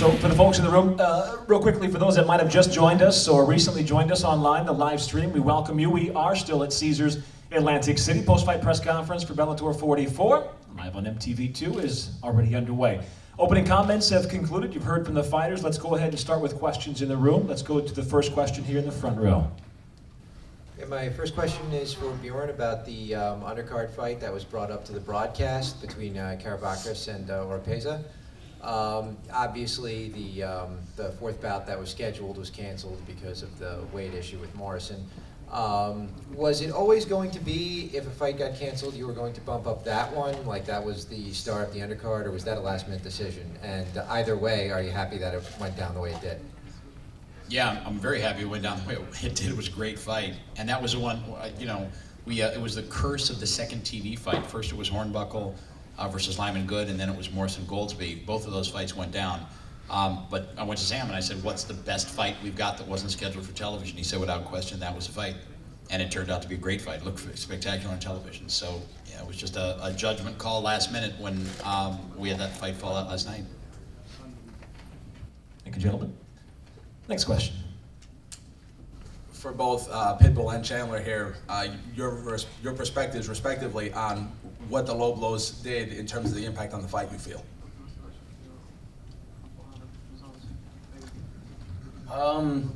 So for the folks in the room, real quickly, for those that might have just joined us or recently joined us online, the live stream, we welcome you. We are still at Caesars Atlantic City. Post-fight press conference for Bellator 44, live on MTV2, is already underway. Opening comments have concluded. You've heard from the fighters. Let's go ahead and start with questions in the room. Let's go to the first question here in the front row. Okay, my first question is for Bjorn about the undercard fight that was brought up to the broadcast between Karabakis and Oropeza. Obviously, the fourth bout that was scheduled was canceled because of the weight issue with Morrison. Was it always going to be, if a fight got canceled, you were going to bump up that one, like that was the star of the undercard, or was that a last-minute decision? And either way, are you happy that it went down the way it did? Yeah, I'm very happy it went down the way it did. It was a great fight, and that was the one. You know, it was the curse of the second TV fight. First, it was Hornbuckle versus Lyman Good, and then it was Morrison Goldsby. Both of those fights went down. But I went to Sam and I said, "What's the best fight we've got that wasn't scheduled for television?" He said, "Without question, that was the fight." And it turned out to be a great fight. It looked spectacular on television. So yeah, it was just a judgment call last minute when we had that fight fall out last night. Thank you, gentlemen. Next question. For both Pitbull and Chandler here, your perspectives respectively on what the low blows did in terms of the impact on the fight you feel. I'm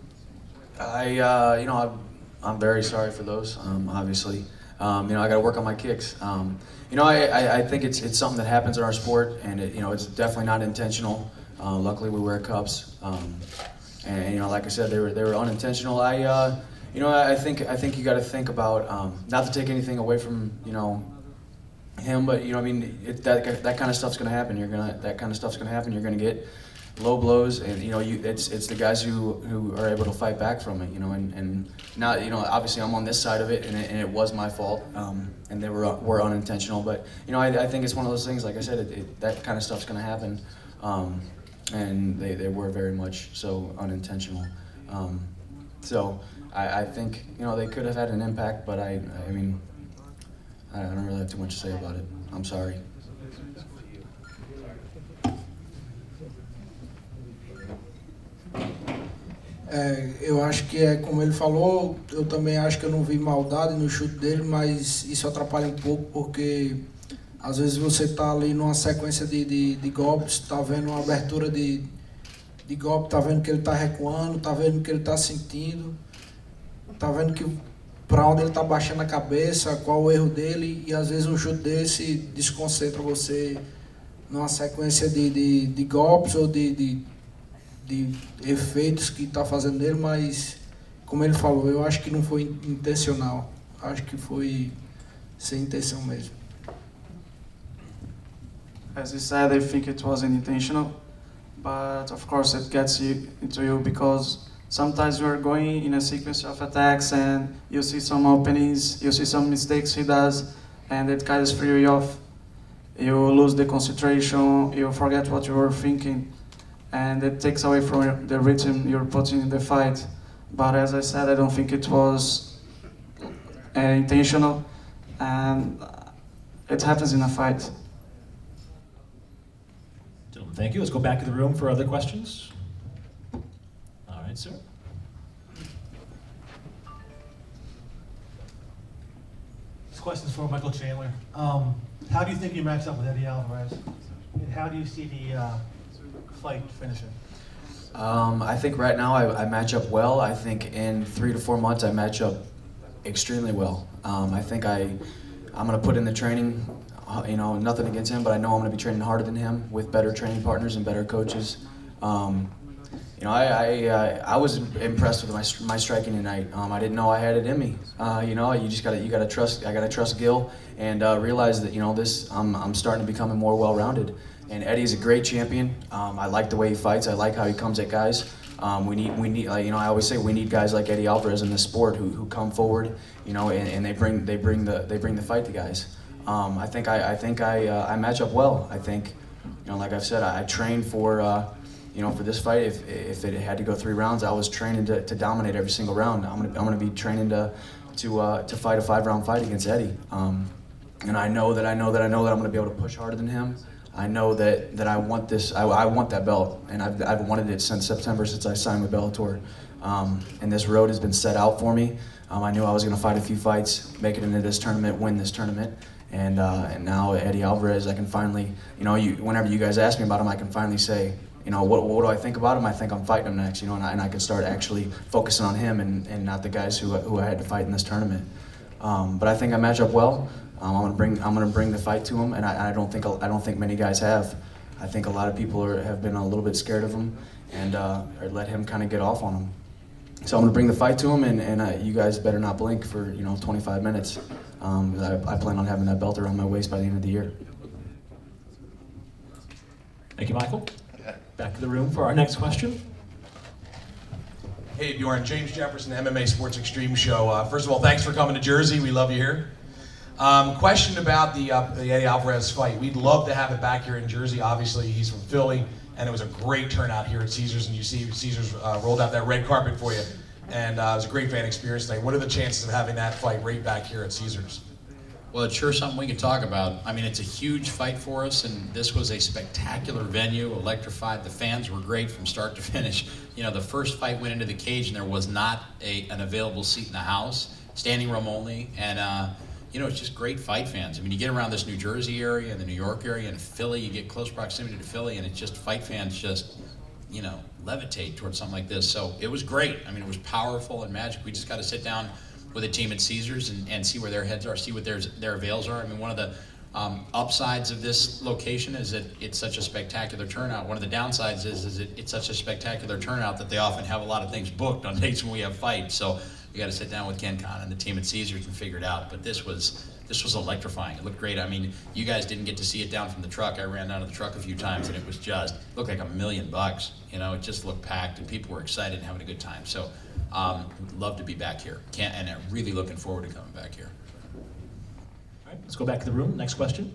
very sorry for those, obviously. I got to work on my kicks. I think it's something that happens in our sport, and it's definitely not intentional. Luckily, we wear cups, and like I said, they were unintentional. I think you got to think about not to take anything away from him, but that kind of stuff's gonna happen. That kind of stuff's gonna happen. You're gonna get low blows, and it's the guys who are able to fight back from it, and now obviously I'm on this side of it, and it was my fault, and they were unintentional, but I think it's one of those things, like I said, that kind of stuff's gonna happen, and they were very much so unintentional, so I think they could have had an impact, but I don't really have too much to say about it. I'm sorry. Eu acho que como ele falou, eu também acho que eu não vi maldade no chute dele, mas isso atrapalha um pouco porque às vezes você está ali numa sequência de golpes, está vendo uma abertura de golpe, está vendo que ele está recuando, está vendo que ele está sentindo, está vendo que para onde ele está baixando a cabeça, qual o erro dele, e às vezes um chute desse desconcentra você numa sequência de golpes ou de efeitos que está fazendo nele, mas como ele falou, eu acho que não foi intencional, acho que foi sem intenção mesmo. As you said, I think it wasn't intentional, but of course it gets into you because sometimes you're going in a sequence of attacks and you see some openings, you see some mistakes he does, and it kind of throws you off. You lose the concentration, you forget what you were thinking, and it takes away from the rhythm you're putting in the fight. But as I said, I don't think it was intentional, and it happens in a fight. Gentlemen, thank you. Let's go back to the room for other questions. All right, sir. This question's for Michael Chandler. How do you think you match up with Eddie Alvarez? And how do you see the fight finishing? I think right now I match up well. I think in 3 to 4 months I match up extremely well. I think I'm going to put in the training, nothing against him, but I know I'm going to be training harder than him with better training partners and better coaches. I was impressed with my striking tonight. I didn't know I had it in me. You gotta trust. I gotta trust Gil and realize that I'm starting to become more well-rounded. And Eddie's a great champion. I like the way he fights. I like how he comes at guys. We need. I always say we need guys like Eddie Alvarez in the sport who come forward, and they bring the fight to guys. I think I match up well. I think, like I've said, I trained for this fight. If it had to go 3 rounds, I was training to dominate every single round. I'm gonna be training to fight a 5-round fight against Eddie. And I know that I'm gonna be able to push harder than him. I know that I want this. I want that belt, and I've wanted it since September, since I signed with Bellator. And this road has been set out for me. I knew I was going to fight a few fights, make it into this tournament, win this tournament, and now Eddie Alvarez, I can finally, whenever you guys ask me about him, I can finally say, what do I think about him? I think I'm fighting him next, and I can start actually focusing on him and not the guys who I had to fight in this tournament. But I think I match up well. I'm gonna bring the fight to him, and I don't think many guys have. I think a lot of people have been a little bit scared of him and or let him kind of get off on him. So I'm gonna bring the fight to him, and you guys better not blink for 25 minutes. I plan on having that belt around my waist by the end of the year. Thank you, Michael. Back to the room for our next question. Hey Bjorn, James Jefferson, MMA Sports Extreme Show. First of all, thanks for coming to Jersey. We love you here. Question about the Eddie Alvarez fight. We'd love to have it back here in Jersey. Obviously, he's from Philly, and it was a great turnout here at Caesars, and you see Caesars rolled out that red carpet for you, and it was a great fan experience tonight. What are the chances of having that fight right back here at Caesars? Well, it's sure something we can talk about. I mean, it's a huge fight for us, and this was a spectacular venue, electrified. The fans were great from start to finish. The first fight went into the cage, and there was not an available seat in the house, standing room only, and it's just great fight fans. I mean, you get around this New Jersey area and the New York area and Philly, you get close proximity to Philly, and it's just fight fans just, levitate towards something like this. So it was great. I mean, it was powerful and magic. We just got to sit down with a team at Caesars and see where their heads are, see what their avails are. I mean, one of the upsides of this location is that it's such a spectacular turnout. One of the downsides is it's such a spectacular turnout that they often have a lot of things booked on days when we have fights. So we got to sit down with Ken Khan and the team at Caesars and figure it out. But this was electrifying. It looked great. I mean, you guys didn't get to see it down from the truck. I ran out of the truck a few times, and it looked like $1 million. It just looked packed, and people were excited and having a good time. So, would love to be back here. And I'm really looking forward to coming back here. All right, let's go back to the room. Next question.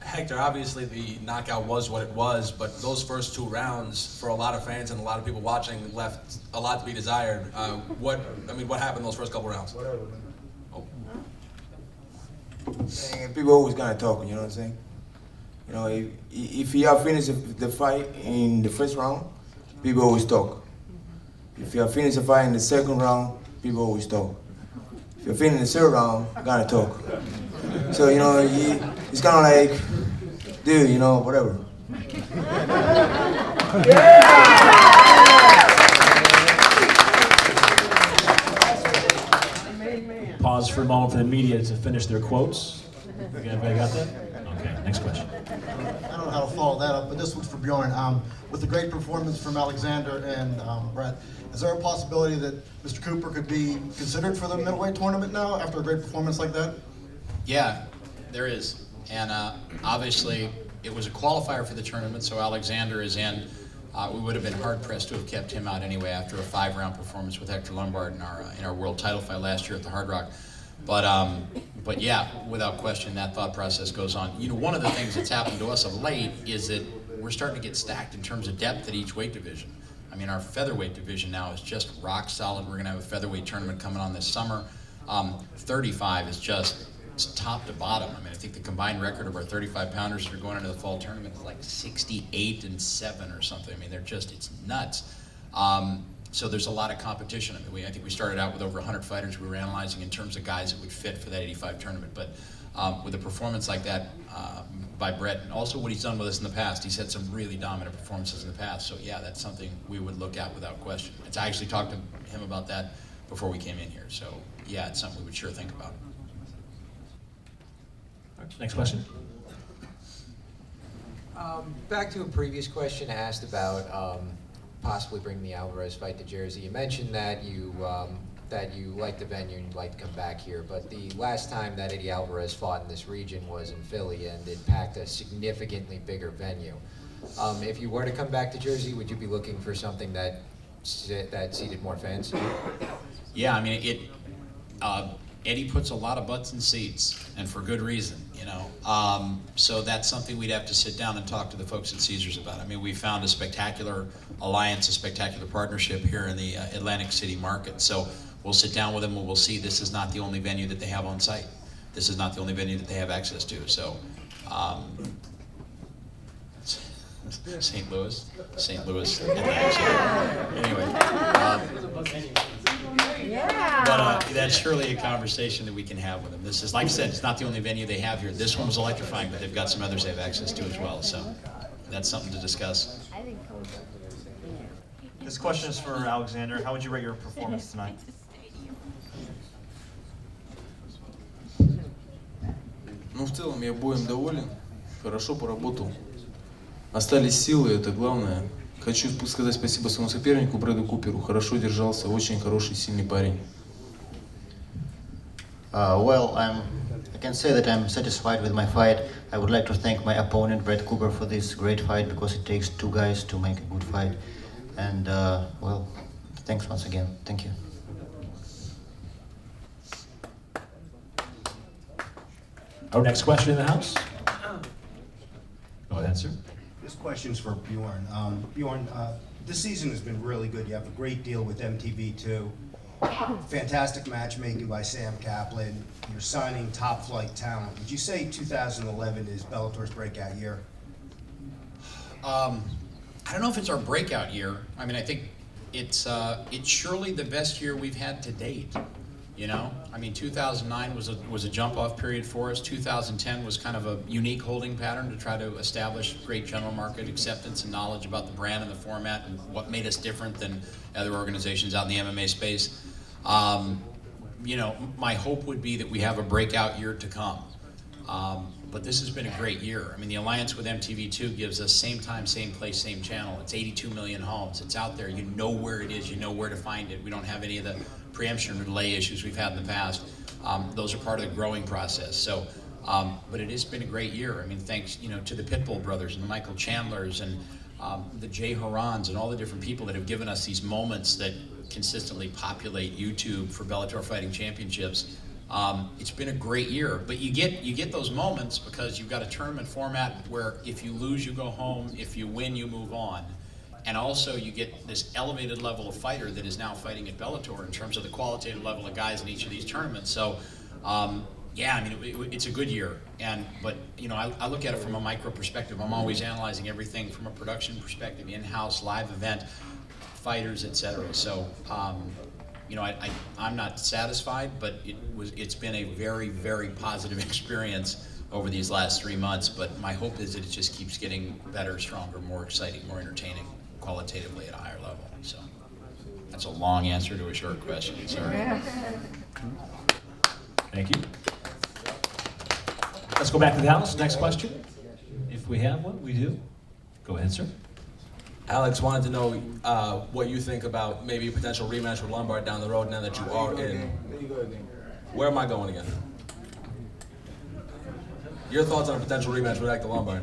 Hector, obviously the knockout was what it was, but those first 2 rounds, for a lot of fans and a lot of people watching, left a lot to be desired. What happened those first couple rounds? Oh. And people always gonna talk, you know what I'm saying? If you have finished the fight in the first round, people always talk. If you have finished the fight in the second round, people always talk. If you're finished the third round, you're gonna talk. So, it's kind of like, dude, whatever. Pause for a moment for the media to finish their quotes. Everybody got that? Okay, next question. I don't know how to follow that up, but this one's for Bjorn. With the great performance from Alexander and Brett, is there a possibility that Mr. Cooper could be considered for the middleweight tournament now after a great performance like that? Yeah, there is. And obviously, it was a qualifier for the tournament, so Alexander is in. We would have been hard-pressed to have kept him out anyway after a 5-round performance with Hector Lombard in our world title fight last year at the Hard Rock. But yeah, without question, that thought process goes on. One of the things that's happened to us of late is that we're starting to get stacked in terms of depth at each weight division. I mean, our featherweight division now is just rock solid. We're going to have a featherweight tournament coming on this summer. 35 is just top to bottom. I mean, I think the combined record of our 35-pounders that are going into the fall tournament is like 68-7 or something. I mean, it's nuts. So there's a lot of competition. I mean, I think we started out with over 100 fighters we were analyzing in terms of guys that would fit for that 85 tournament. But with a performance like that by Brett, and also what he's done with us in the past, he's had some really dominant performances in the past. So yeah, that's something we would look at without question. I actually talked to him about that before we came in here. So yeah, it's something we would sure think about. Next question. Back to a previous question asked about possibly bringing the Alvarez fight to Jersey. You mentioned that you like the venue and you'd like to come back here, but the last time that Eddie Alvarez fought in this region was in Philly, and it packed a significantly bigger venue. If you were to come back to Jersey, would you be looking for something that seated more fans? Yeah, I mean, Eddie puts a lot of butts in seats, and for good reason, So that's something we'd have to sit down and talk to the folks at Caesars about. I mean, we found a spectacular alliance, a spectacular partnership here in the Atlantic City market. So we'll sit down with them and we'll see this is not the only venue that they have on site. This is not the only venue that they have access to. So St. Louis. Anyway, but that's surely a conversation that we can have with them. This is, like I said, it's not the only venue they have here. This one was electrifying, but they've got some others they have access to as well. So that's something to discuss. This question is for Alexander. How would you rate your performance tonight? Ну, в целом я боем доволен, хорошо поработал. Остались силы, это главное. Хочу сказать спасибо своему сопернику Брэду Куперу. Хорошо держался, очень хороший, сильный парень. Well, I can say that I'm satisfied with my fight. I would like to thank my opponent, Brett Cooper, for this great fight because it takes two guys to make a good fight. And, well, thanks once again. Thank you. Our next question in the house. Go ahead, sir. This question's for Bjorn. Bjorn, this season has been really good. You have a great deal with MTV2. Fantastic matchmaking by Sam Kaplan. You're signing top flight talent. Would you say 2011 is Bellator's breakout year? I don't know if it's our breakout year. I mean, I think it's surely the best year we've had to date. You know, I mean, 2009 was a jump-off period for us. 2010 was kind of a unique holding pattern to try to establish great general market acceptance and knowledge about the brand and the format and what made us different than other organizations out in the MMA space. You know, my hope would be that we have a breakout year to come. But this has been a great year. I mean, the alliance with MTV2 gives us same time, same place, same channel. It's 82 million homes. It's out there. You know where it is. You know where to find it. We don't have any of the preemption or delay issues we've had in the past. Those are part of the growing process. So, but it has been a great year. I mean, thanks, you know, to the Pitbull brothers and the Michael Chandlers and the Jay Harans and all the different people that have given us these moments that consistently populate YouTube for Bellator Fighting Championships. It's been a great year, but you get those moments because you've got a tournament format where if you lose, you go home. If you win, you move on. And also you get this elevated level of fighter that is now fighting at Bellator in terms of the qualitative level of guys in each of these tournaments. So, yeah, I mean, it's a good year. But, you know, I look at it from a micro perspective. I'm always analyzing everything from a production perspective, in-house, live event, fighters, etc. So, you know, I'm not satisfied, but it's been a very, very positive experience over these last 3 months. But my hope is that it just keeps getting better, stronger, more exciting, more entertaining, qualitatively at a higher level. So that's a long answer to a short question. Sorry. Thank you. Let's go back to the house. Next question. If we have one, we do. Go ahead, sir. Alex, wanted to know what you think about maybe a potential rematch with Lombard down the road now that you are in. Where am I going again? Your thoughts on a potential rematch with Hector Lombard?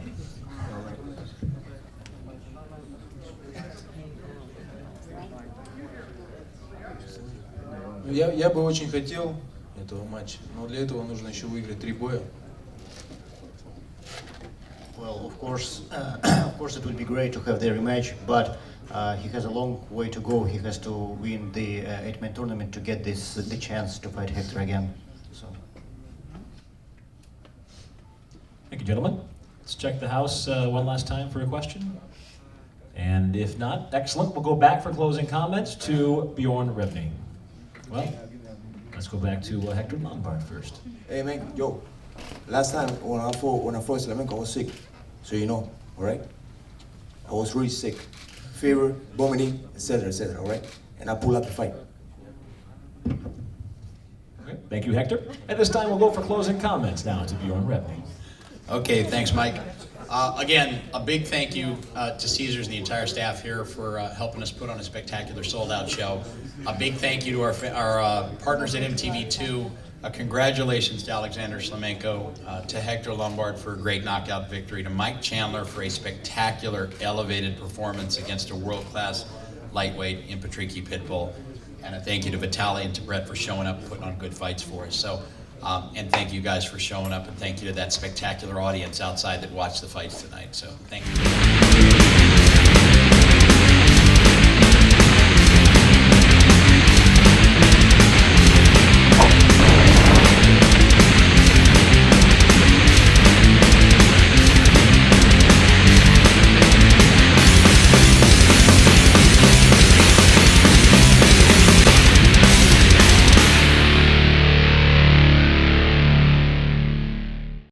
Я бы очень хотел этого матча, но для этого нужно еще выиграть 3 боя. Well, of course, it would be great to have the rematch, but he has a long way to go. He has to win the 8-man tournament to get the chance to fight Hector again. So. Thank you, gentlemen. Let's check the house one last time for a question. And if not, excellent. We'll go back for closing comments to Bjorn Revny. Well, let's go back to Hector Lombard first. Hey man, yo, last time when I fought Flamenco, I was sick, so you know, all right? I was really sick, fever, vomiting, etc., all right? And I pulled out the fight. Okay. Thank you, Hector. At this time, we'll go for closing comments now to Bjorn Revny. Okay, thanks, Mike. Again, a big thank you to Ceasars and the entire staff here for helping us put on a spectacular sold-out show. A big thank you to our partners at MTV2. Congratulations to Alexander Slamenko, to Hector Lombard for a great knockout victory, to Mike Chandler for a spectacular, elevated performance against a world-class lightweight in Patricky Pitbull, and a thank you to Vitaly and to Brett for showing up and putting on good fights for us. So. And thank you guys for showing up, and thank you to that spectacular audience outside that watched the fights tonight. So thank you.